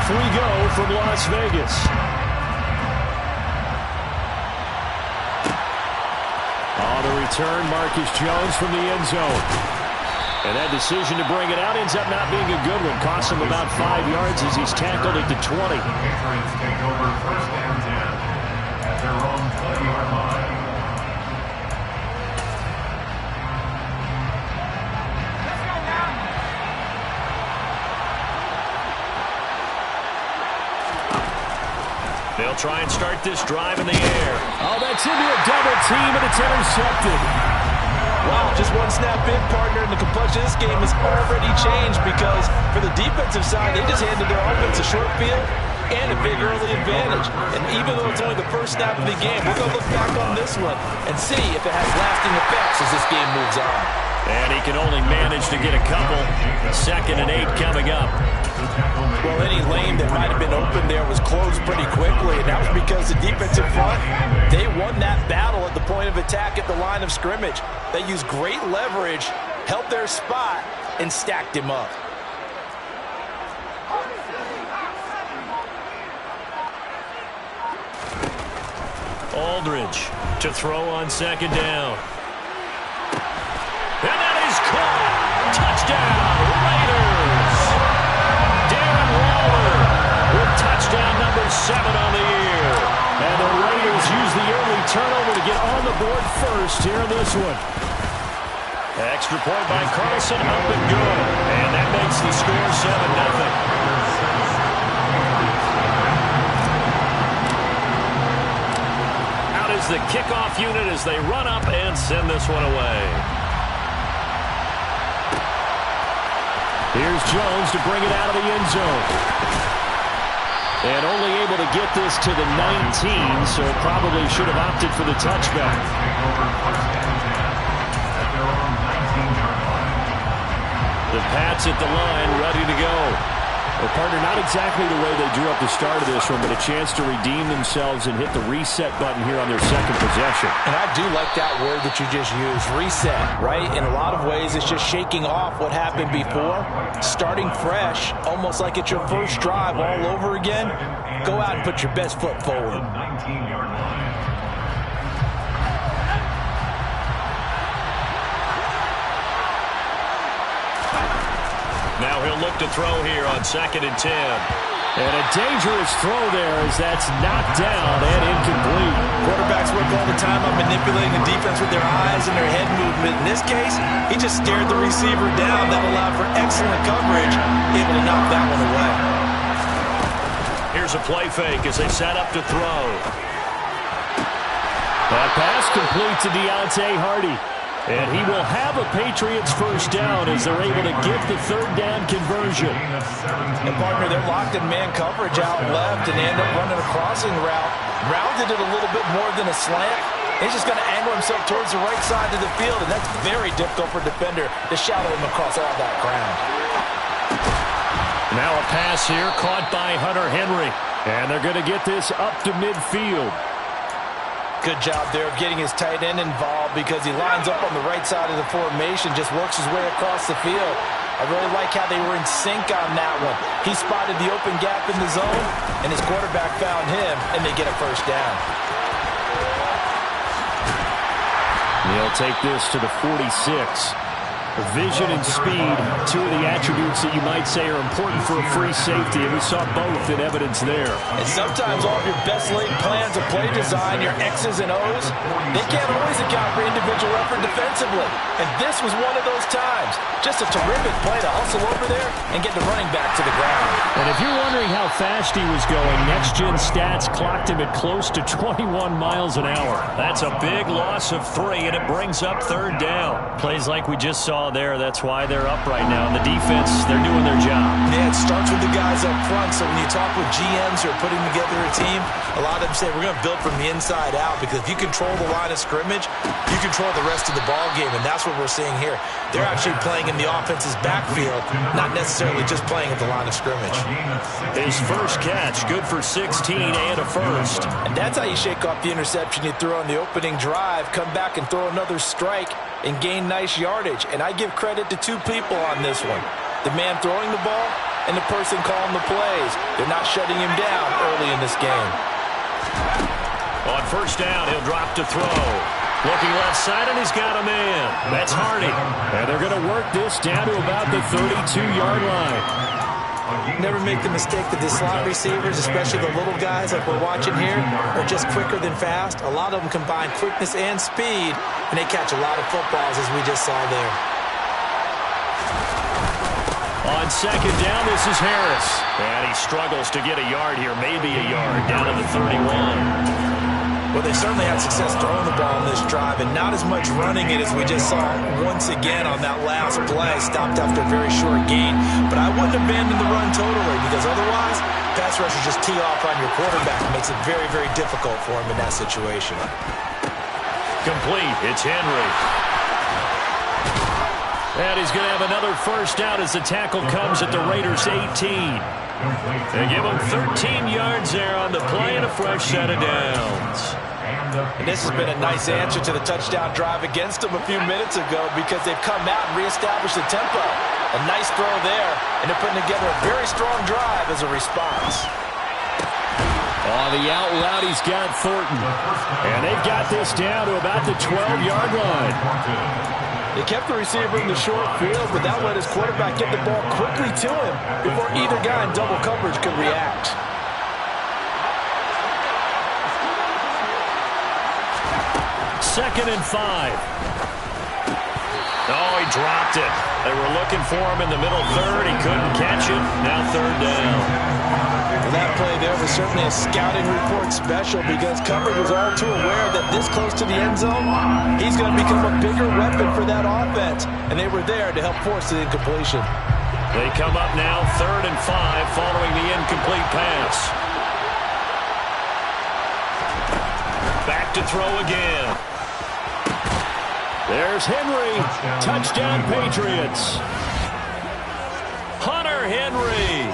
Off we go from Las Vegas. On the return, Marcus Jones from the end zone. And that decision to bring it out ends up not being a good one. Costs him about 5 yards as he's tackled at the 20. Patriots take over first and 10 at their own 20-yard line. They'll try and start this drive in the air. Oh, that's into a double team, and it's intercepted. Wow, just one snap in, partner, and the complexion of this game has already changed because for the defensive side, they just handed their offense a short field and a big early advantage. And even though it's only the first snap of the game, we're going to look back on this one and see if it has lasting effects as this game moves on. And he can only manage to get a couple. 2nd and 8 coming up. Well, any lane that might have been open there was closed pretty quickly, and that was because the defensive front, they won that battle at the point of attack at the line of scrimmage. They used great leverage, held their spot, and stacked him up. Aldridge to throw on 2nd down. And that is caught. Touchdown, Raiders. Darren Waller with touchdown number 7 on the year. And the Raiders use the early turnover to get on the board first here in this one. Extra point by Carlson, up and good. And that makes the score 7-0. Is the kickoff unit as they run up and send this one away. Here's Jones to bring it out of the end zone. And only able to get this to the 19, so probably should have opted for the touchback. The Pats at the line, ready to go. Well, partner, not exactly the way they drew up the start of this one, but a chance to redeem themselves and hit the reset button here on their second possession. And I do like that word that you just used, reset, right? In a lot of ways, it's just shaking off what happened before, starting fresh, almost like it's your first drive all over again. Go out and put your best foot forward. 19-yard line. Now he'll look to throw here on 2nd and 10. And a dangerous throw there as that's knocked down and incomplete. Quarterbacks work all the time on manipulating the defense with their eyes and their head movement. In this case, he just stared the receiver down. That allowed for excellent coverage, able to knock that one away. Here's a play fake as they set up to throw. That pass complete to Deontay Hardy. And he will have a Patriots first down as they're able to get the 3rd down conversion. And partner, they're locked in man coverage out left, and they end up running a crossing route. Rounded it a little bit more than a slant. He's just going to angle himself towards the right side of the field, and that's very difficult for a defender to shadow him across all that ground. Now a pass here caught by Hunter Henry. And they're going to get this up to midfield. Good job there of getting his tight end involved because he lines up on the right side of the formation, just works his way across the field. I really like how they were in sync on that one. He spotted the open gap in the zone, and his quarterback found him, and they get a first down. He'll take this to the 46. Vision and speed, two of the attributes that you might say are important for a free safety, and we saw both in evidence there. And sometimes all of your best laid plans of play design, your X's and O's, they can't always account for individual effort defensively. And this was one of those times. Just a terrific play to hustle over there and get the running back to the ground. And if you're wondering how fast he was going, next-gen stats clocked him at close to 21 miles an hour. That's a big loss of 3, and it brings up 3rd down. Plays like we just saw there. That's why they're up right now. And the defense, they're doing their job. Yeah, it starts with the guys up front. So when you talk with GMs who are putting together a team, a lot of them say we're going to build from the inside out, because if you control the line of scrimmage, you control the rest of the ball game, and that's what we're seeing here. They're actually playing in the offense's backfield, not necessarily just playing at the line of scrimmage. His first catch, good for 16 and a first. And that's how you shake off the interception you threw on the opening drive, come back and throw another strike and gain nice yardage. And I give credit to two people on this one. The man throwing the ball and the person calling the plays. They're not shutting him down early in this game. On first down, he'll drop to throw. Looking left side, and he's got a man. That's Hardy. And they're going to work this down to about the 32-yard line. Never make the mistake that the slot receivers, especially the little guys like we're watching here, are just quicker than fast. A lot of them combine quickness and speed, and they catch a lot of footballs, as we just saw there. On second down, this is Harris. And he struggles to get a yard here, maybe a yard, down to the 31. Well, they certainly had success throwing the ball on this drive, and not as much running it as we just saw once again on that last play. Stopped after a very short gain. But I wouldn't abandon the run totally, because otherwise, pass rushers just tee off on your quarterback. It makes it very, very difficult for him in that situation. Complete. It's Henry. And he's going to have another first down as the tackle comes at the Raiders' 18. They give him 13 yards there on the play and a fresh set of downs. And this has been a nice answer to the touchdown drive against them a few minutes ago, because they've come out and reestablished the tempo. A nice throw there, and they're putting together a very strong drive as a response. On the out loud, he's got Thornton. And they've got this down to about the 12-yard line. They kept the receiver in the short field, but that let his quarterback get the ball quickly to him before either guy in double coverage could react. Second and 5. Oh, he dropped it. They were looking for him in the middle third. He couldn't catch it. Now third down. Well, that play there was certainly a scouting report special, because coverage was all too aware that this close to the end zone, he's going to become a bigger weapon for that offense. And they were there to help force the incompletion. They come up now third and 5 following the incomplete pass. Back to throw again. There's Henry. Touchdown, Patriots. Hunter Henry.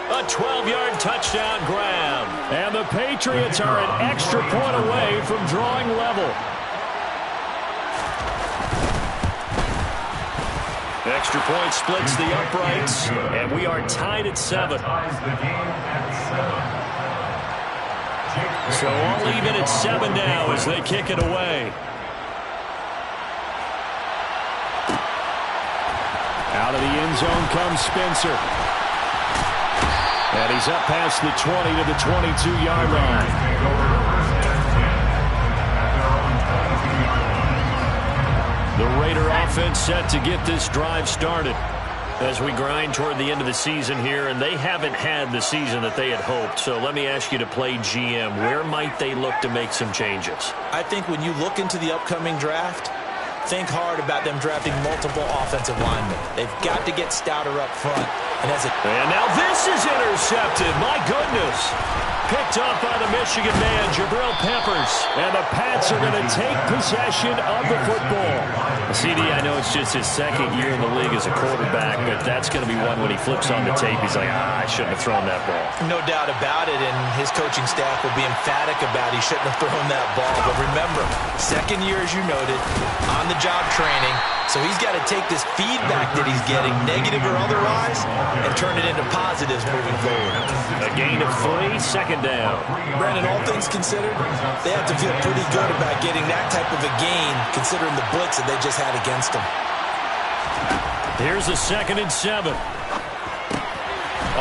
A 12-yard touchdown grab. And the Patriots are an extra point away from drawing level. Extra point splits the uprights, and we are tied at 7. So all even at 7 now as they kick it away. Out of the end zone comes Spencer. And he's up past the 20 to the 22-yard line. The Raider offense set to get this drive started as we grind toward the end of the season here, and they haven't had the season that they had hoped. So let me ask you to play GM. Where might they look to make some changes? I think when you look into the upcoming draft, think hard about them drafting multiple offensive linemen. They've got to get stouter up front. And now this is intercepted. My goodness. Picked off by the Michigan man, Jabril Peppers. And the Pats are going to take possession of the football. CD, I know it's just his second year in the league as a quarterback, but that's going to be one when he flips on the tape. He's like, I shouldn't have thrown that ball. No doubt about it, and his coaching staff will be emphatic about he shouldn't have thrown that ball. But remember, second year, as you noted, on-the-job training. So he's got to take this feedback that he's getting, negative or otherwise, and turn it into positives moving forward. A gain of 3, second down. Brandon, all things considered, they have to feel pretty good about getting that type of a gain, considering the blitz that they just had against them. Here's a 2nd and 7.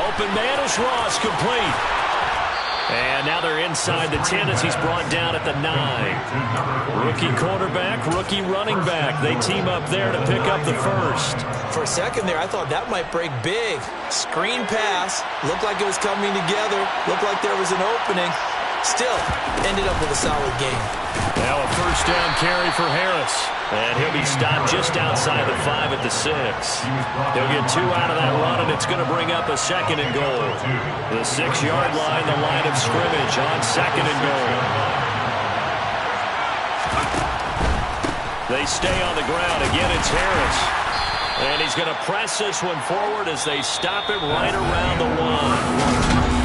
Open man is Ross, complete. And now they're inside the 10 as he's brought down at the 9. Rookie quarterback, rookie running back. They team up there to pick up the first. For a second there, I thought that might break big. Screen pass. Looked like it was coming together. Looked like there was an opening. Still, ended up with a solid game. Now a first down carry for Harris. And he'll be stopped just outside the 5 at the 6. He'll get 2 out of that run, and it's going to bring up a 2nd and goal. The 6-yard line, the line of scrimmage on 2nd and goal. They stay on the ground. Again, it's Harris. And he's going to press this one forward as they stop him right around the 1.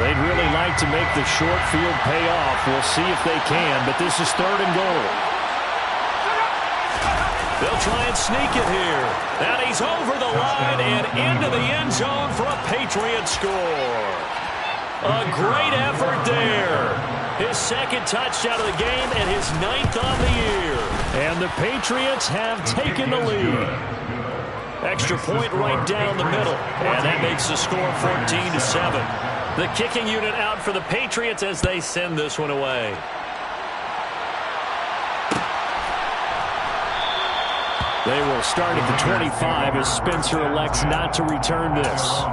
They'd really like to make the short field pay off. We'll see if they can, but this is 3rd and goal. They'll try and sneak it here. And he's over the line and into the end zone for a Patriot score. A great effort there. His 2nd touchdown of the game and his 9th on the year. And the Patriots have taken the lead. Extra point right down the middle. And that makes the score 14-7. The kicking unit out for the Patriots as they send this one away. They will start at the 25 as Spencer elects not to return this.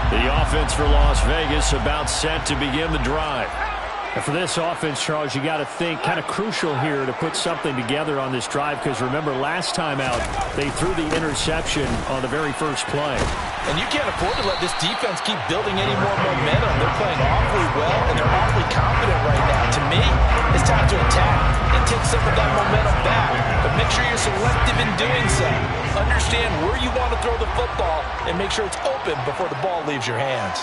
The offense for Las Vegas about set to begin the drive. And for this offense, Charles, you got to think kind of crucial here to put something together on this drive, because remember last time out they threw the interception on the very first play. And you can't afford to let this defense keep building any more momentum. They're playing awfully well, and they're awfully confident right now. To me, it's time to attack and take some of that momentum back. But make sure you're selective in doing so. Understand where you want to throw the football and make sure it's open before the ball leaves your hands.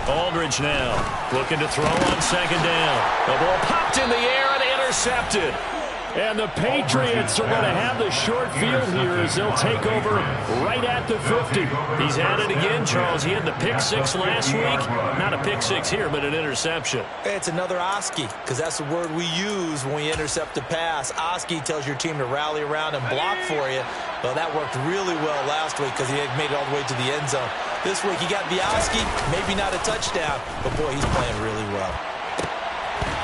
Aldridge now looking to throw on 2nd down. The ball popped in the air and intercepted. And the Patriots are going to have the short field here as they'll take over right at the 50. He's at it again, Charles. He had the pick 6 last week. Not a pick 6 here, but an interception. It's another Oski, because that's the word we use when we intercept a pass. Oski tells your team to rally around and block for you. Well, that worked really well last week because he had made it all the way to the end zone. This week he got the Oski, maybe not a touchdown, but boy, he's playing really well.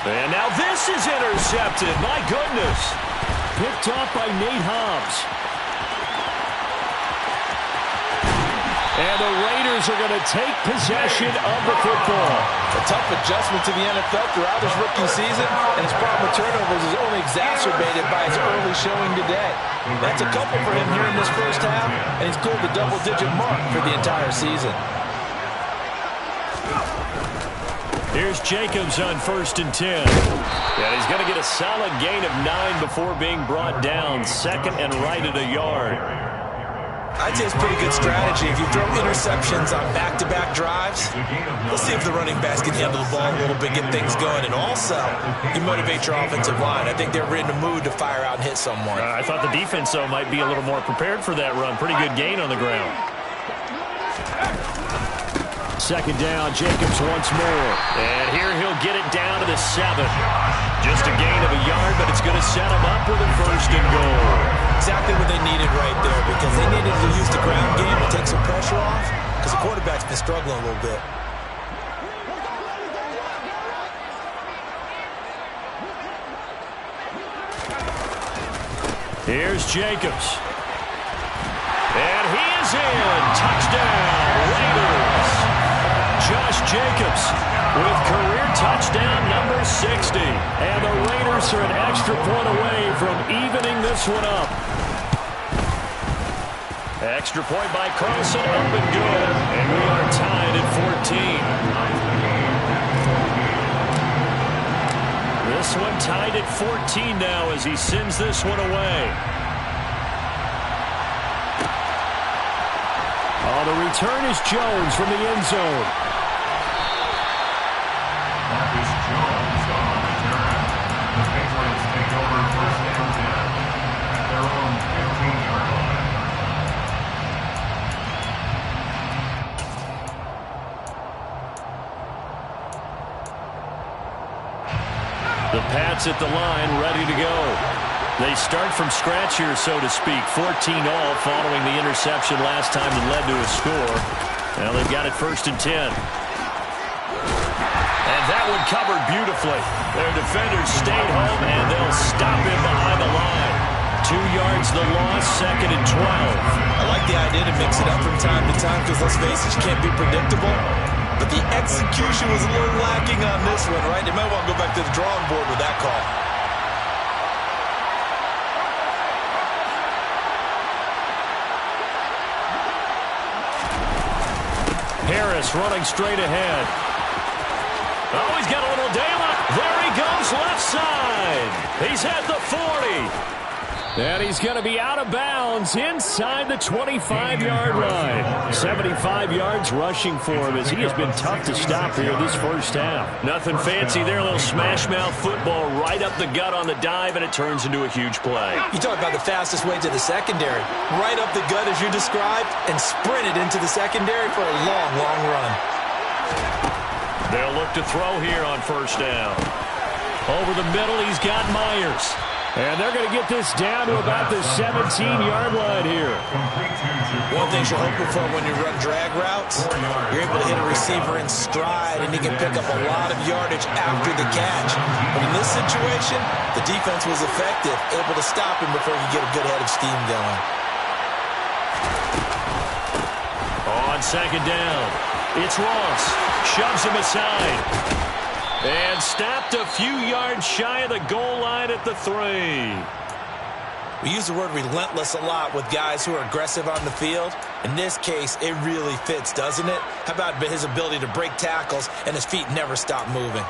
And now this is intercepted. My goodness. Picked off by Nate Hobbs. And the Raiders are going to take possession of the football. A tough adjustment to the NFL throughout his rookie season, and his problem with turnovers is only exacerbated by his early showing today. That's a couple for him here in this first half, and he's cleared the double-digit mark for the entire season. Here's Jacobs on 1st and 10. And he's going to get a solid gain of 9 before being brought down. 2nd and right at a yard. I'd say it's pretty good strategy. If you throw interceptions on back-to-back drives, let's see if the running backs can handle the ball a little bit, get things going, and also you motivate your offensive line. I think they're in the mood to fire out and hit someone. I thought the defense, though, might be a little more prepared for that run. Pretty good gain on the ground. 2nd down, Jacobs once more. And here he'll get it down to the 7. Just a gain of a yard, but it's going to set him up with a 1st and goal. Exactly what they needed right there, because they needed to use the ground game to take some pressure off, because the quarterback's been struggling a little bit. Here's Jacobs. And he is in. Touchdown, Raiders. Josh Jacobs with career touchdown number 60. And the Raiders are an extra point away from evening this one up. Extra point by Carlson, up and good. And we are tied at 14. This one tied at 14 now as he sends this one away. Oh, the return is Jones from the end zone. The Pats at the line, ready to go. They start from scratch here, so to speak. 14 all following the interception last time that led to a score. Now they've got it 1st and 10. And that one covered beautifully. Their defenders stayed home, and they'll stop him behind the line. 2 yards the loss, 2nd and 12. I like the idea to mix it up from time to time, because let's face it, you can't be predictable. But the execution was a little lacking on this one, right? They might want to go back to the drawing board with that call. Harris running straight ahead. Oh, he's got a little daylight. There he goes, left side. He's at the 40. And he's going to be out of bounds inside the 25-yard line. 75 yards rushing for him as he has been tough to stop here this first half. Nothing fancy there. A little smash-mouth football right up the gut on the dive, and it turns into a huge play. You talk about the fastest way to the secondary. Right up the gut as you described and sprinted into the secondary for a long, long run. They'll look to throw here on first down. Over the middle, he's got Myers. And they're going to get this down to about the 17-yard line here. One thing you're hoping for when you run drag routes, you're able to hit a receiver in stride, and he can pick up a lot of yardage after the catch. But in this situation, the defense was effective, able to stop him before he get a good head of steam going. On second down, it's Ross. Shoves him aside. And stopped a few yards shy of the goal line at the 3. We use the word relentless a lot with guys who are aggressive on the field. In this case, it really fits, doesn't it? How about his ability to break tackles and his feet never stop moving?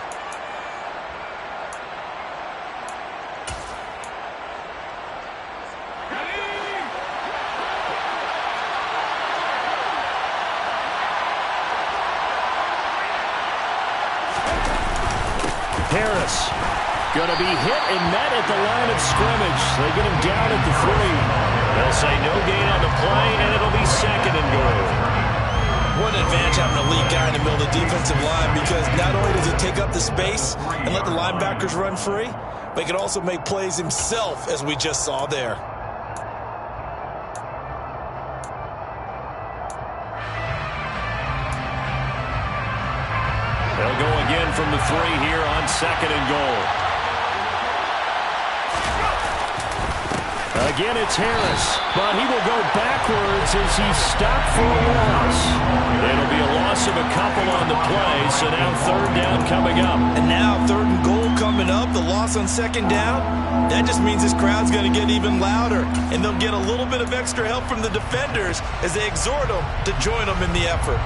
Harris going to be hit and met at the line of scrimmage. They get him down at the 3. They'll say no gain on the play, and it'll be second and goal. What an advantage having a lead guy in the middle of the defensive line, because not only does he take up the space and let the linebackers run free, but he can also make plays himself, as we just saw there. They'll go again from the 3 here on second and goal. Again, it's Harris, but he will go backwards as he's stopped for a loss. It'll be a loss of a couple on the play, so now third down coming up. And now third and goal coming up, the loss on second down. That just means this crowd's going to get even louder, and they'll get a little bit of extra help from the defenders as they exhort them to join them in the effort.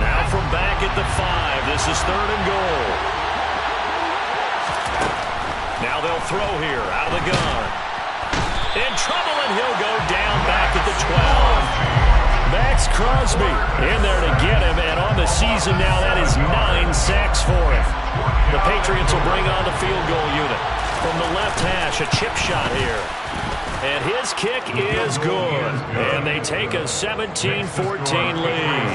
Now from back at the 5, this is third and goal. Now they'll throw here out of the gun. In trouble, and he'll go down back at the 12. Max Crosby in there to get him, and on the season now, that is 9 sacks for him. The Patriots will bring on the field goal unit. From the left hash, a chip shot here. And his kick is good. And they take a 17-14 lead.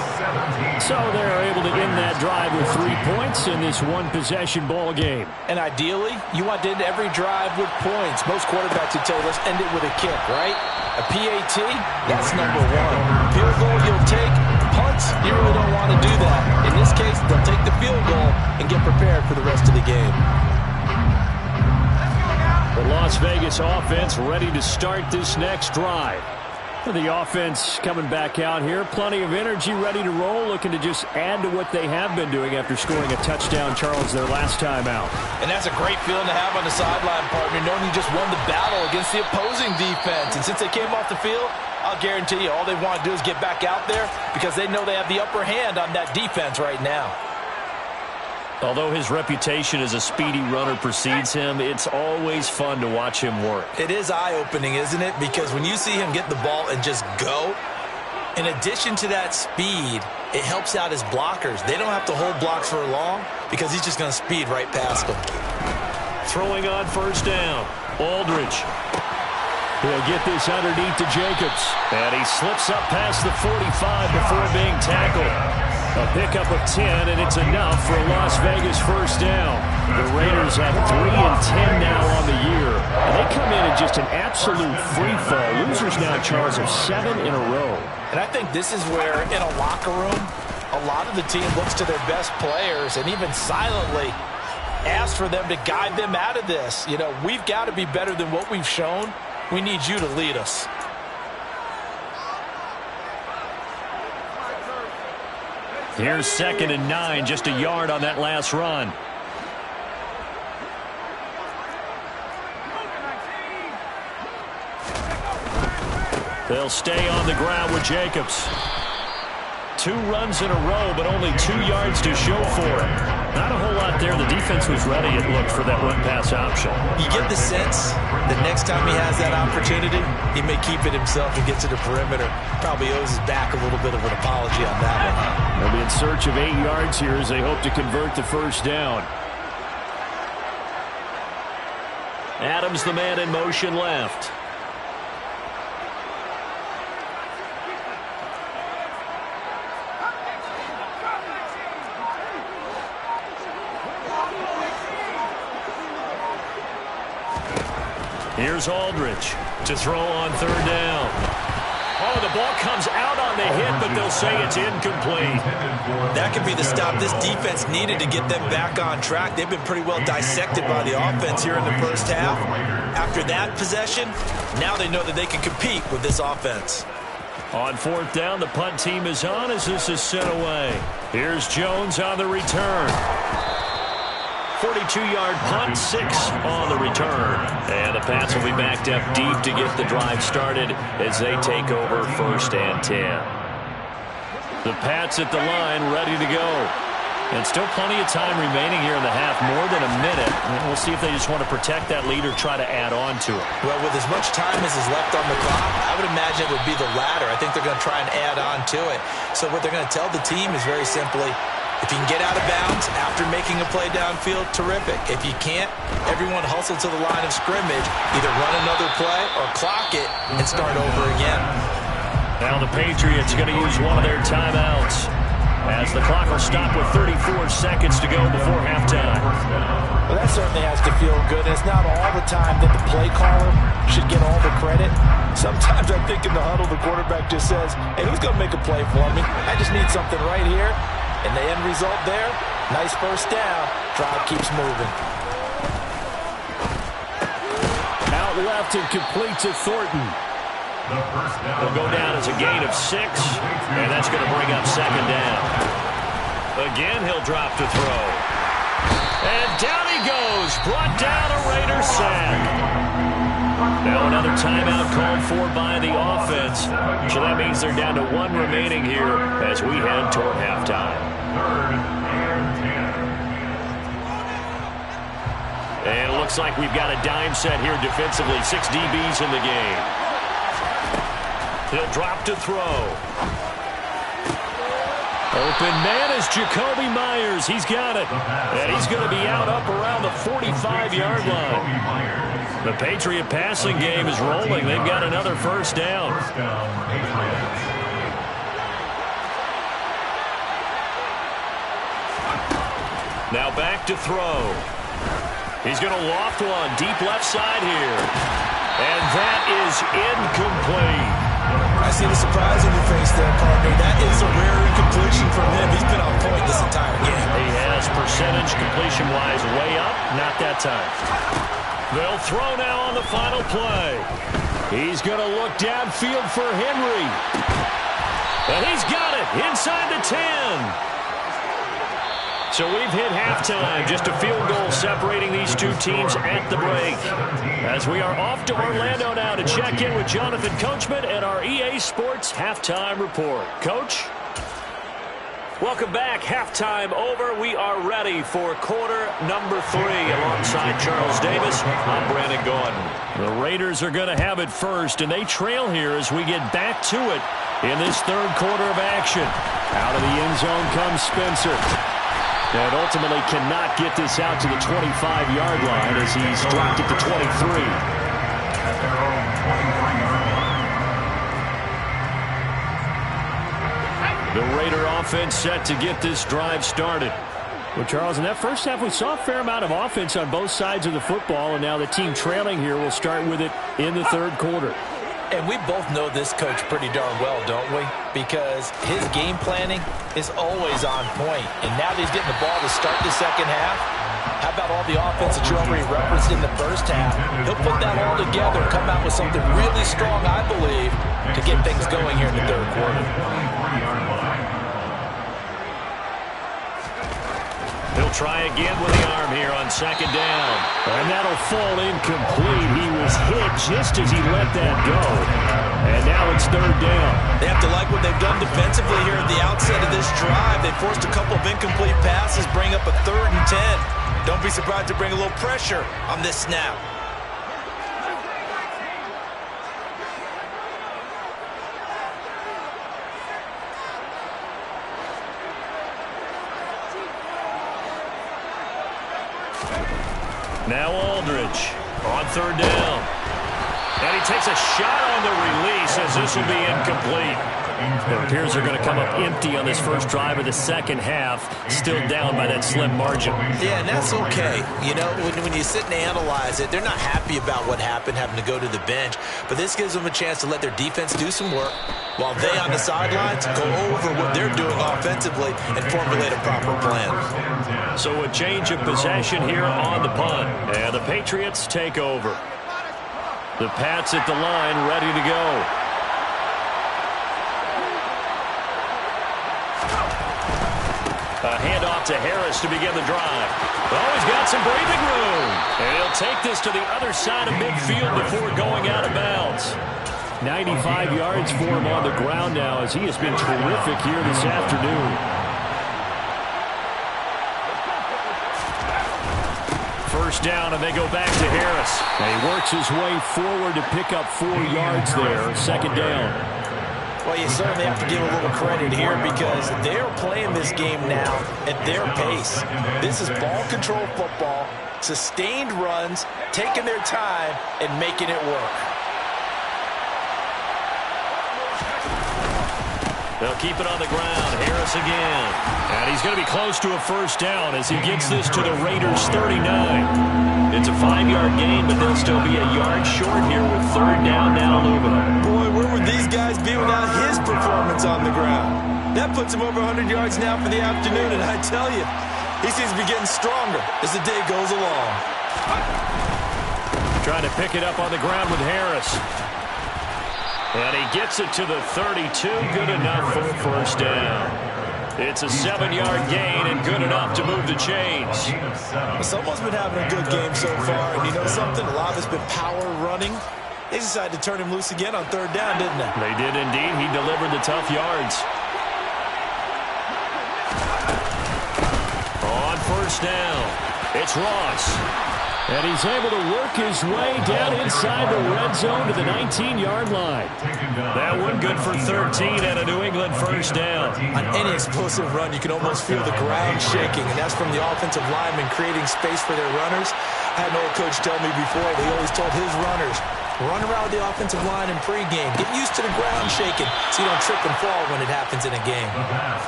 So they're able to end that drive with 3 points in this one-possession ball game. And ideally, you want to end every drive with points. Most quarterbacks would tell you, let's end it with a kick, right? A PAT, that's number 1. Field goal you'll take. Punts, you really don't want to do that. In this case, they'll take the field goal and get prepared for the rest of the game. The Las Vegas offense ready to start this next drive. The offense coming back out here. Plenty of energy, ready to roll, looking to just add to what they have been doing after scoring a touchdown, Charles, their last time out. And that's a great feeling to have on the sideline, partner, knowing you just won the battle against the opposing defense. And since they came off the field, I'll guarantee you all they want to do is get back out there because they know they have the upper hand on that defense right now. Although his reputation as a speedy runner precedes him, it's always fun to watch him work. It is eye-opening, isn't it? Because when you see him get the ball and just go, in addition to that speed, it helps out his blockers. They don't have to hold blocks for long because he's just going to speed right past them. Throwing on first down, Aldridge. He'll get this underneath to Jacobs. And he slips up past the 45 before being tackled. A pickup of 10, and it's enough for a Las Vegas first down. The Raiders have 3-10 now on the year. And they come in at just an absolute free fall. Losers now, Charles, are 7 in a row. And I think this is where, in a locker room, a lot of the team looks to their best players and even silently asks for them to guide them out of this. You know, we've got to be better than what we've shown. We need you to lead us. Here's 2nd and 9, just a yard on that last run. They'll stay on the ground with Jacobs. 2 runs in a row, but only 2 yards to show for it. Not a whole lot there. The defense was ready, it looked, for that run-pass option. You get the sense that next time he has that opportunity, he may keep it himself and get to the perimeter. Probably owes his back a little bit of an apology on that one. They'll be in search of 8 yards here as they hope to convert the first down. Adams, the man in motion left. Here's Aldridge to throw on third down. Oh, the ball comes out on the hit, but they'll say it's incomplete. That could be the stop this defense needed to get them back on track. They've been pretty well dissected by the offense here in the first half. After that possession, now they know that they can compete with this offense. On fourth down, the punt team is on as this is sent away. Here's Jones on the return. 42-yard punt, 6 on the return. And the Pats will be backed up deep to get the drive started as they take over first and 10. The Pats at the line, ready to go. And still plenty of time remaining here in the half, more than a minute. And we'll see if they just want to protect that lead or try to add on to it. Well, with as much time as is left on the clock, I would imagine it would be the latter. I think they're going to try and add on to it. So what they're going to tell the team is very simply, if you can get out of bounds after making a play downfield, terrific. If you can't, everyone hustle to the line of scrimmage, either run another play or clock it and start over again. Now the Patriots going to use one of their timeouts as the clock will stop with 34 seconds to go before halftime. Well, that certainly has to feel good. It's not all the time that the play caller should get all the credit. Sometimes I think in the huddle, the quarterback just says, hey, who's going to make a play for me? I just need something right here. And the end result there, nice first down. Drive keeps moving. Out left and complete to Thornton. Will go down as a gain of 6, and that's going to bring up second down. Again, he'll drop to throw. And down he goes. Brought down a Raider sack. Now another timeout called for by the offense. So that means they're down to 1 remaining here as we head toward halftime. And it looks like we've got a dime set here defensively. 6 DBs in the game. He'll drop to throw. Open man is Jacoby Myers. He's got it. And he's going to be out up around the 45-yard line. The Patriot passing game is rolling. They've got another first down. Now back to throw. He's going to loft one deep left side here. And that is incomplete. I see the surprise in your face there, partner. That is a rare incompletion from him. He's been on point this entire game. He has percentage completion-wise way up. Not that time. They'll throw now on the final play. He's going to look downfield for Henry. And he's got it inside the 10. So we've hit halftime. Just a field goal separating these two teams at the break. As we are off to Orlando now to check in with Jonathan Coachman and our EA Sports Halftime Report. Coach? Welcome back. Halftime over. We are ready for quarter number 3. Alongside Charles Davis, I'm Brandon Gordon. The Raiders are going to have it first, and they trail here as we get back to it in this third quarter of action. Out of the end zone comes Spencer. And ultimately cannot get this out to the 25-yard line as he's dropped it to 23. The Raider offense set to get this drive started. Well, Charles, in that first half, we saw a fair amount of offense on both sides of the football, and now the team trailing here will start with it in the third quarter. And we both know this coach pretty darn well, don't we? Because his game planning is always on point. And now that he's getting the ball to start the second half, how about all the offense that you already referenced in the first half? He'll put that all together and come out with something really strong, I believe, to get things going here in the third quarter. He'll try again with the arm here on second down. And that'll fall incomplete. He was hit just as he let that go. And now it's third down. They have to like what they've done defensively here at the outset of this drive. They forced a couple of incomplete passes, bring up a 3rd and 10. Don't be surprised to bring a little pressure on this snap. Now Aldridge on third down. And he takes a shot on the release as this will be incomplete. It appears they're going to come up empty on this first drive of the second half, still down by that slim margin. Yeah, and that's okay. You know, when you sit and analyze it, they're not happy about what happened, having to go to the bench. But this gives them a chance to let their defense do some work while they on the sidelines go over what they're doing offensively and formulate a proper plan. So a change of possession here on the punt. And the Patriots take over. The Pats at the line, ready to go. A handoff to Harris to begin the drive. Oh, he's got some breathing room. And he'll take this to the other side of midfield before going out of bounds. 95 yards for him on the ground now as he has been terrific here this afternoon. First down, and they go back to Harris. And he works his way forward to pick up 4 yards there. Second down. Well, you certainly have to give a little credit here because they're playing this game now at their pace. This is ball control football, sustained runs, taking their time, and making it work. They'll keep it on the ground. Harris again. And he's going to be close to a first down as he gets this to the Raiders' 39. It's a 5-yard gain, but they'll still be a yard short here with third down now looming. Boy, where would these guys be without his performance on the ground? That puts him over 100 yards now for the afternoon, and I tell you, he seems to be getting stronger as the day goes along. Trying to pick it up on the ground with Harris. And he gets it to the 32. Good enough for a first down. It's a 7-yard gain and good enough to move the chains. Someone's been having a good game so far. And you know something? A lot of it's been power running. They decided to turn him loose again on third down, didn't they? They did indeed. He delivered the tough yards. On first down, it's Ross. And he's able to work his way down inside the red zone to the 19-yard line. That one good for 13 and a New England first down. On any explosive run, you can almost feel the ground shaking, and that's from the offensive linemen creating space for their runners. I had an old coach tell me before, they always told his runners, run around the offensive line in pregame. Get used to the ground shaking so you don't trip and fall when it happens in a game.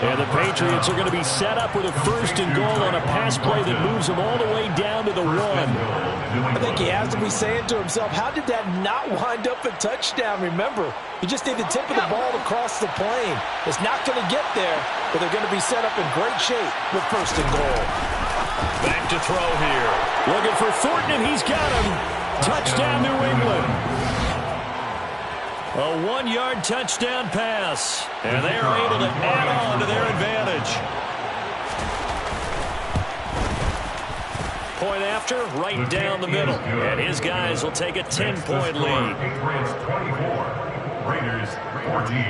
And the Patriots are going to be set up with a first and goal on a pass play that moves them all the way down to the 1. I think he has to be saying to himself, how did that not wind up a touchdown? Remember, you just need the tip of the ball to cross the plane. It's not going to get there, but they're going to be set up in great shape with first and goal. Back to throw here. Looking for Thornton, and he's got him. Touchdown, New England. A 1-yard touchdown pass. And they are able to add on to their advantage. Point after, right down the middle. And his guys will take a 10-point lead.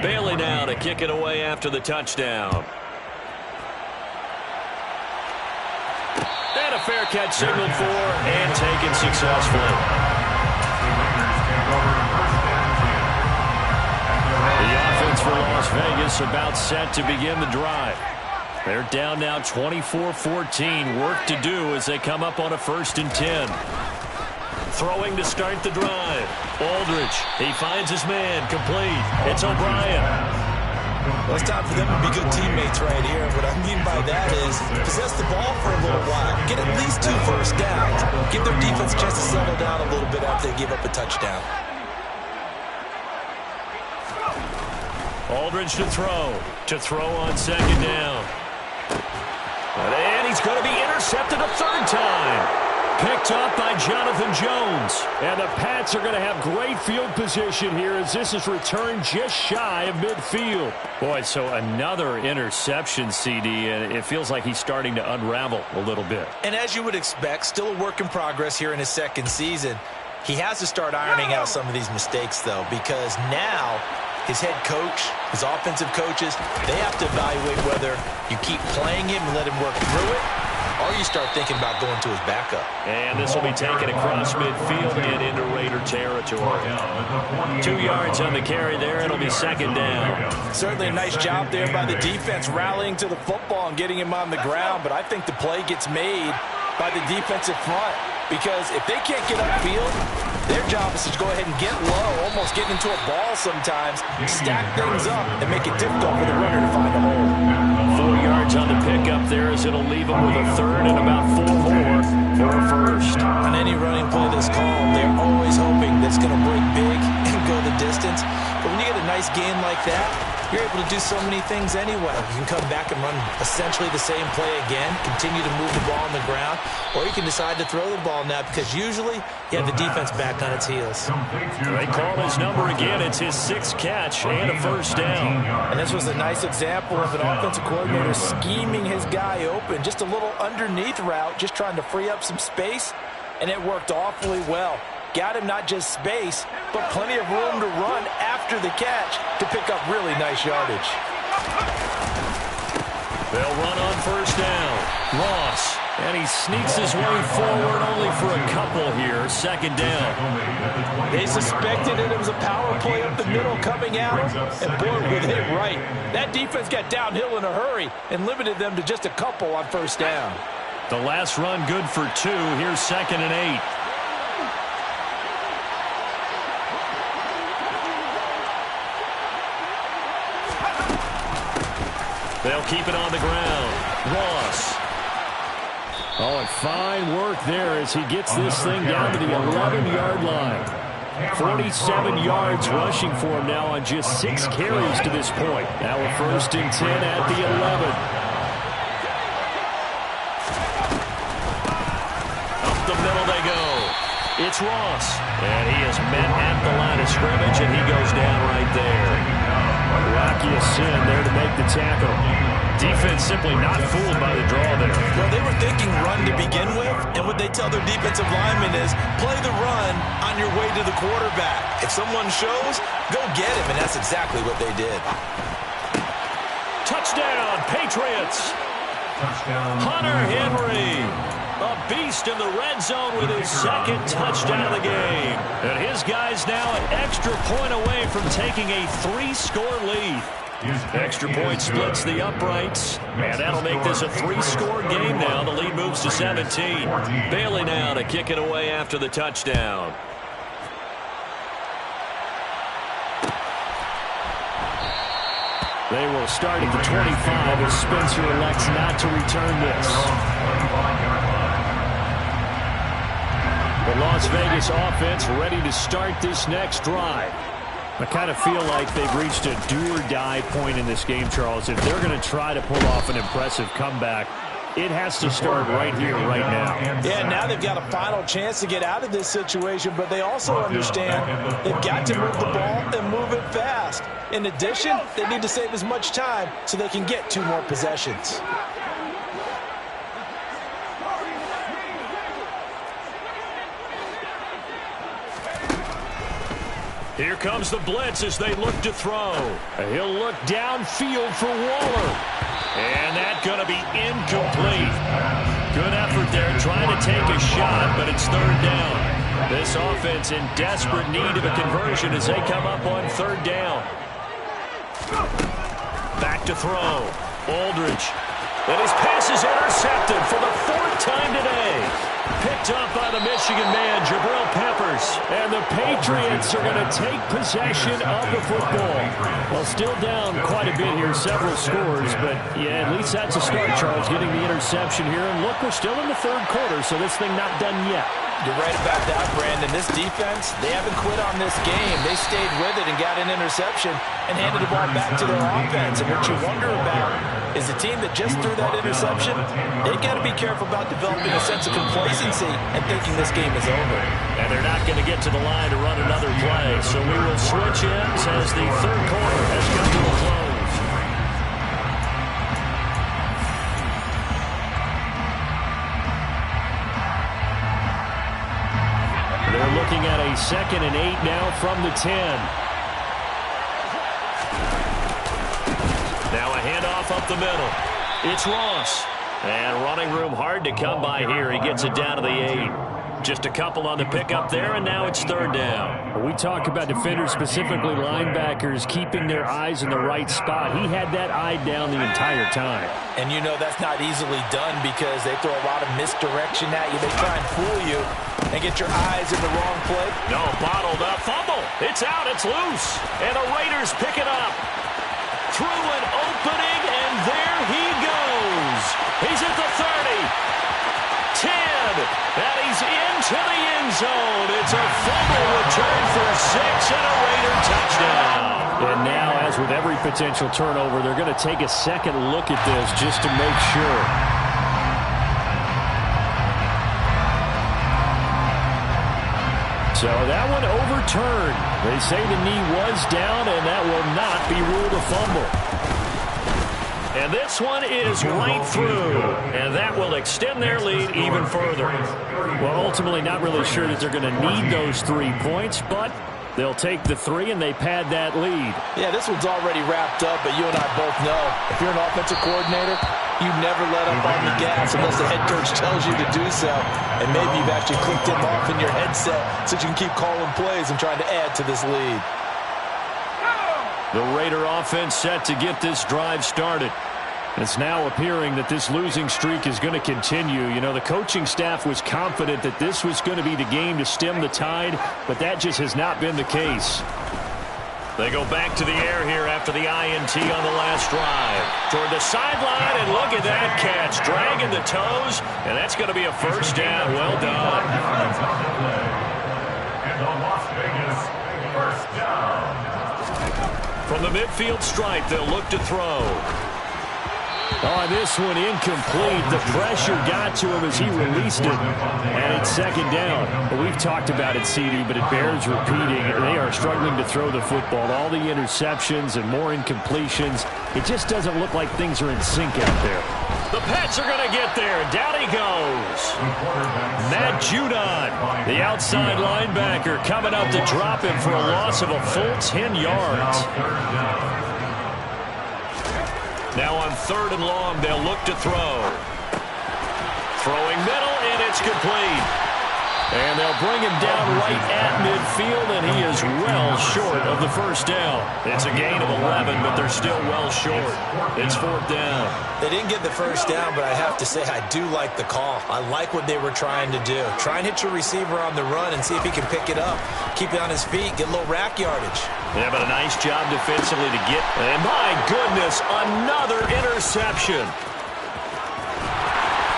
Bailey now to kick it away after the touchdown. And a fair catch signaled for and taken successfully. The offense for Las Vegas about set to begin the drive. They're down now 24-14. Work to do as they come up on a 1st and 10. Throwing to start the drive. Aldridge, he finds his man, complete. It's O'Brien. Well, it's time for them to be good teammates right here. What I mean by that is possess the ball for a little while. Get at least 2 first downs. Give their defense a chance to settle down a little bit after they give up a touchdown. Aldridge to throw. To throw on 2nd down. And he's going to be intercepted a 3rd time. Picked up by Jonathan Jones. And the Pats are going to have great field position here as this is returned just shy of midfield. Boy, so another interception, CD, and it feels like he's starting to unravel a little bit. And as you would expect, still a work in progress here in his 2nd season. He has to start ironing out some of these mistakes, though, because now his head coach, his offensive coaches, they have to evaluate whether you keep playing him and let him work through it, or you start thinking about going to his backup. And this will be taken across midfield and into Raider territory. 2 yards on the carry there. It'll be second down. Certainly a nice job there by the defense rallying to the football and getting him on the ground, but I think the play gets made by the defensive front, because if they can't get upfield, their job is to go ahead and get low, almost get into a ball sometimes, stack things up, and make it difficult for the runner to find a hole. 4 yards on the pickup there as it'll leave them with a third and about 4 more for a first. On any running play that's called, they're always hoping that it's going to break big and go the distance. But when you get a nice gain like that, you're able to do so many things anyway. You can come back and run essentially the same play again, continue to move the ball on the ground, or you can decide to throw the ball now, because usually you have the defense back on its heels. They call his number again. It's his 6th catch and a first down. And this was a nice example of an offensive coordinator scheming his guy open, just a little underneath route, just trying to free up some space, and it worked awfully well. Got him not just space, but plenty of room to run after the catch to pick up really nice yardage. They'll run on first down. Ross, and he sneaks his way forward only for a couple here. Second down. They suspected it was a power play up the middle coming out, and boy, were they right. That defense got downhill in a hurry and limited them to just a couple on first down. The last run good for 2. Here's 2nd and 8. They'll keep it on the ground. Ross. Oh, and fine work there as he gets this thing down to the 11-yard line. 47 yards rushing for him now on just 6 carries to this point. Now a 1st and 10 at the 11. Up the middle they go. It's Ross. And he is met at the line of scrimmage, and he goes down right there. Rocky Sin there to make the tackle. Defense simply not fooled by the draw there. Well, they were thinking run to begin with, and what they tell their defensive linemen is play the run on your way to the quarterback. If someone shows, go get him, and that's exactly what they did. Touchdown, Patriots. Touchdown. Hunter Henry, a beast in the red zone with his 2nd touchdown of the game. And his guys now an extra point away from taking a 3-score lead. Extra point splits the uprights, and that'll make this a 3-score game now. The lead moves to 17. Bailey now to kick it away after the touchdown. They will start at the 25 as Spencer elects not to return this. The Las Vegas offense ready to start this next drive. I kind of feel like they've reached a do-or-die point in this game, Charles. If they're going to try to pull off an impressive comeback, it has to start right here, right now. Yeah, now they've got a final chance to get out of this situation, but they also understand they've got to move the ball and move it fast. In addition, they need to save as much time so they can get 2 more possessions. Here comes the blitz as they look to throw. He'll look downfield for Waller. And that's going to be incomplete. Good effort there trying to take a shot, but it's 3rd down. This offense in desperate need of a conversion as they come up on 3rd down. Back to throw. Aldridge. And his pass is intercepted for the 4th time today. Picked up by the Michigan man, Jabril Peppers. And the Patriots are going to take possession of the football. Well, still down quite a bit here, several scores. But, yeah, at least that's a start, Charles, getting the interception here. And look, we're still in the 3rd quarter, so this thing not done yet. You're right about that, Brandon. This defense, they haven't quit on this game. They stayed with it and got an interception and handed the ball back to their offense. And what you wonder about is the team that just threw that interception, they've got to be careful about developing a sense of complacency and thinking this game is over. And they're not going to get to the line to run another play. So we will switch ends as the 3rd quarter has come to a close. They're looking at a 2nd and 8 now from the 10. Now a handoff up the middle. It's Ross. And running room hard to come by here. He gets it down to the 8. Just a couple on the pickup there, and now it's 3rd down. We talk about defenders, specifically linebackers, keeping their eyes in the right spot. He had that eye down the entire time. And you know that's not easily done because they throw a lot of misdirection at you. They try and fool you and get your eyes in the wrong place. No, bottled up. Fumble. It's out. It's loose. And the Raiders pick it up. Through an opening, and there he goes. He's at the 30. 10. And he's into the end zone. It's a fumble return for 6 and a Raider touchdown. And now, as with every potential turnover, they're going to take a second look at this just to make sure. So that one overturned. They say the knee was down, and that will not be ruled a fumble. And this one is right through, and that will extend their lead even further. Well, ultimately not really sure that they're going to need those 3 points, but they'll take the 3, and they pad that lead. Yeah, this one's already wrapped up, but you and I both know if you're an offensive coordinator, you never let up on the gas unless the head coach tells you to do so. And maybe you've actually clicked him off in your headset so you can keep calling plays and trying to add to this lead. The Raider offense set to get this drive started. It's now appearing that this losing streak is going to continue. You know, the coaching staff was confident that this was going to be the game to stem the tide, but that just has not been the case. They go back to the air here after the INT on the last drive. Toward the sideline, and look at that catch. Dragging the toes, and that's going to be a 1st down. Well done. And the Las Vegas 1st down. From the midfield stripe, they'll look to throw. Oh, this one incomplete. The pressure got to him as he released it. And it's 2nd down. Well, we've talked about it, CD, but it bears repeating. They are struggling to throw the football. All the interceptions and more incompletions. It just doesn't look like things are in sync out there. The Pats are going to get there. Down he goes. Matt Judon, the outside linebacker, coming up to drop him for a loss of a full 10 yards. Now on 3rd and long, they'll look to throw. Throwing middle, and it's complete. And they'll bring him down right at midfield, and he is well short of the 1st down. It's a gain of 11, but they're still well short. It's 4th down. They didn't get the 1st down, but I have to say I do like the call. I like what they were trying to do. Try and hit your receiver on the run and see if he can pick it up. Keep it on his feet, get a little rack yardage. Yeah, but a nice job defensively to get. And my goodness, another interception.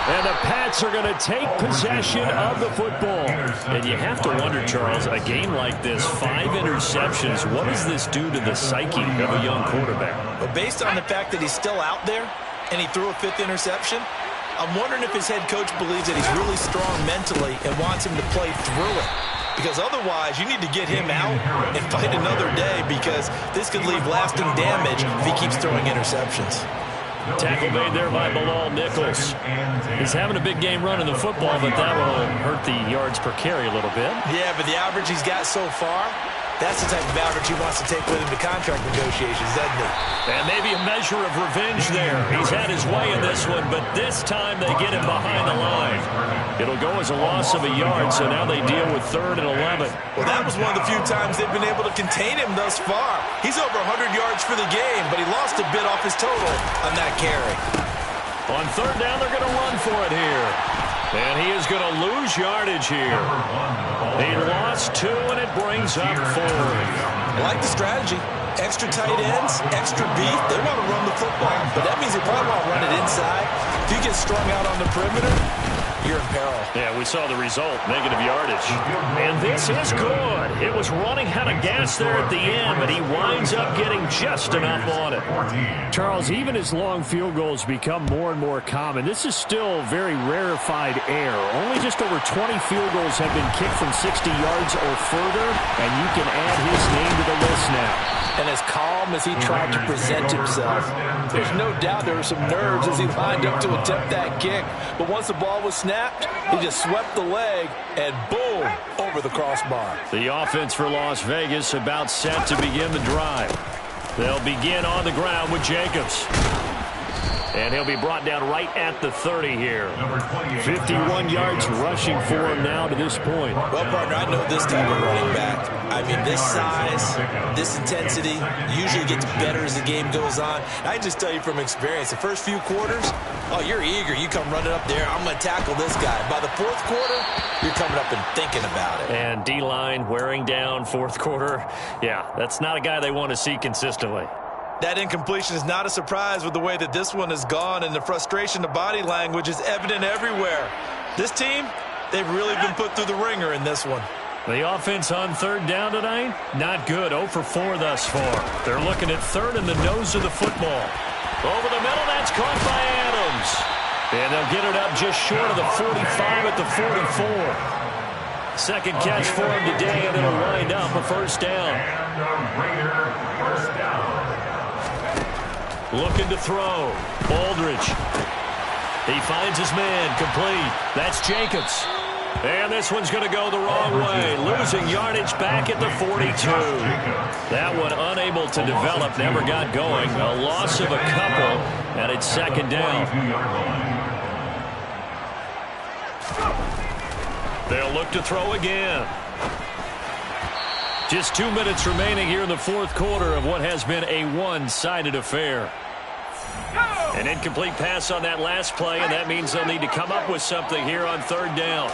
And the Pats are going to take possession of the football. And you have to wonder, Charles, a game like this, 5 interceptions, what does this do to the psyche of a young quarterback? But based on the fact that he's still out there and he threw a 5th interception, I'm wondering if his head coach believes that he's really strong mentally and wants him to play through it. Because otherwise, you need to get him out and fight another day because this could leave lasting damage if he keeps throwing interceptions. Tackle made there by Bilal Nichols. He's having a big game running the football, but that will hurt the yards per carry a little bit. Yeah, but the average he's got so far, that's the type of average he wants to take with him to contract negotiations, doesn't he? And maybe a measure of revenge there. He's had his way in this one, but this time they get him behind the line. It'll go as a loss of a yard, so now they deal with 3rd and 11. Well, that was one of the few times they've been able to contain him thus far. He's over 100 yards for the game, but he lost a bit off his total on that carry. On 3rd down, they're going to run for it here. And he is going to lose yardage here. He lost 2, and it brings up 4. I like the strategy. Extra tight ends, extra beef. They want to run the football, but that means they probably want to run it inside. If you get strung out on the perimeter, you're in peril. Yeah, we saw the result, negative yardage. And this is good. It was running out of gas there at the end, but he winds up getting just enough on it. Charles, even as long field goals become more and more common, this is still very rarefied air. Only just over 20 field goals have been kicked from 60 yards or further, and you can add his name to the list now. And as calm as he tried to present himself, there's no doubt there were some nerves as he lined up to attempt that kick. But once the ball was snapped, he just swept the leg, and boom, over the crossbar. The offense for Las Vegas about set to begin the drive. They'll begin on the ground with Jacobs. And he'll be brought down right at the 30 here. 51 yards rushing for him now to this point. Well, partner, I know this type of running back. I mean, this size, this intensity usually gets better as the game goes on. I just tell you from experience, the first few quarters, oh, you're eager. You come running up there, I'm going to tackle this guy. By the fourth quarter, you're coming up and thinking about it. And D-line wearing down fourth quarter. Yeah, that's not a guy they want to see consistently. That incompletion is not a surprise with the way that this one has gone, and the frustration, the body language is evident everywhere. This team, they've really been put through the ringer in this one. The offense on third down tonight, not good. 0 for 4 thus far. They're looking at third in the nose of the football. Over the middle, that's caught by Adams. And they'll get it up just short of the 45 at the 44. Second catch for him today, and it'll wind up a first down. And the Raider first down. Looking to throw. Aldridge. He finds his man. Complete. That's Jacobs. And this one's going to go the wrong way. Losing yardage back at the 42. That one unable to develop. Never got going. A loss of a couple. And it's second down. They'll look to throw again. Just 2 minutes remaining here in the fourth quarter of what has been a one-sided affair. An incomplete pass on that last play, and that means they'll need to come up with something here on third down.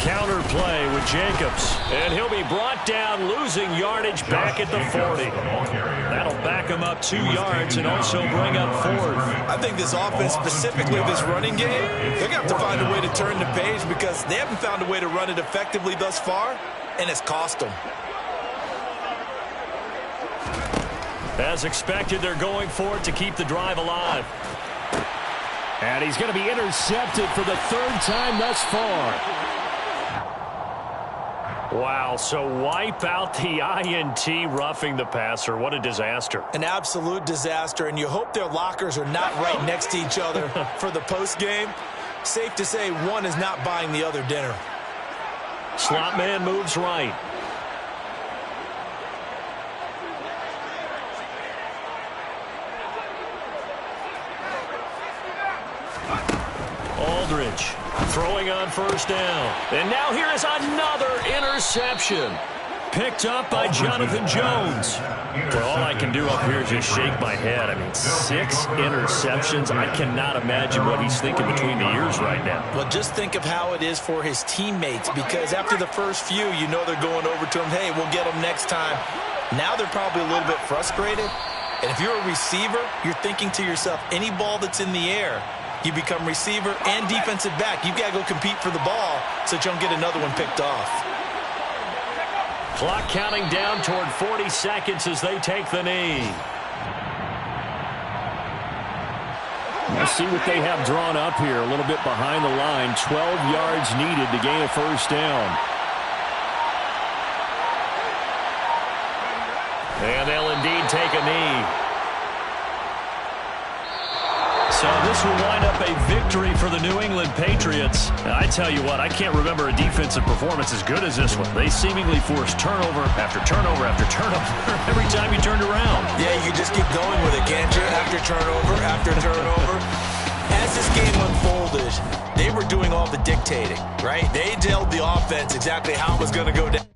Counter play with Jacobs, and he'll be brought down, losing yardage back at the 40. That'll back him up 2 yards and also bring up fourth. I think this offense, specifically this running game, they're going to have to find a way to turn the page because they haven't found a way to run it effectively thus far, and it's cost them. As expected, they're going for it to keep the drive alive. And he's going to be intercepted for the third time thus far. Wow, so wipe out the INT, roughing the passer. What a disaster. An absolute disaster, and you hope their lockers are not right next to each other for the postgame. Safe to say one is not buying the other dinner. Slot man moves right. Aldridge throwing on first down. And now here is another interception. Picked up by Jonathan Jones. But all I can do up here is just shake my head. I mean, 6 interceptions. I cannot imagine what he's thinking between the ears right now. Well, just think of how it is for his teammates, because after the first few, you know they're going over to him, hey, we'll get them next time. Now they're probably a little bit frustrated. And if you're a receiver, you're thinking to yourself, any ball that's in the air, you become receiver and defensive back. You've got to go compete for the ball so that you don't get another one picked off. Clock counting down toward 40 seconds as they take the knee. Let's see what they have drawn up here. A little bit behind the line. 12 yards needed to gain a first down. And they'll indeed take a knee. So this will wind up a victory for the New England Patriots. And I tell you what, I can't remember a defensive performance as good as this one. They seemingly forced turnover after turnover after turnover every time you turned around. Yeah, you just keep going with it, can't you? After turnover, after turnover. As this game unfolded, they were doing all the dictating, right? They told the offense exactly how it was going to go down.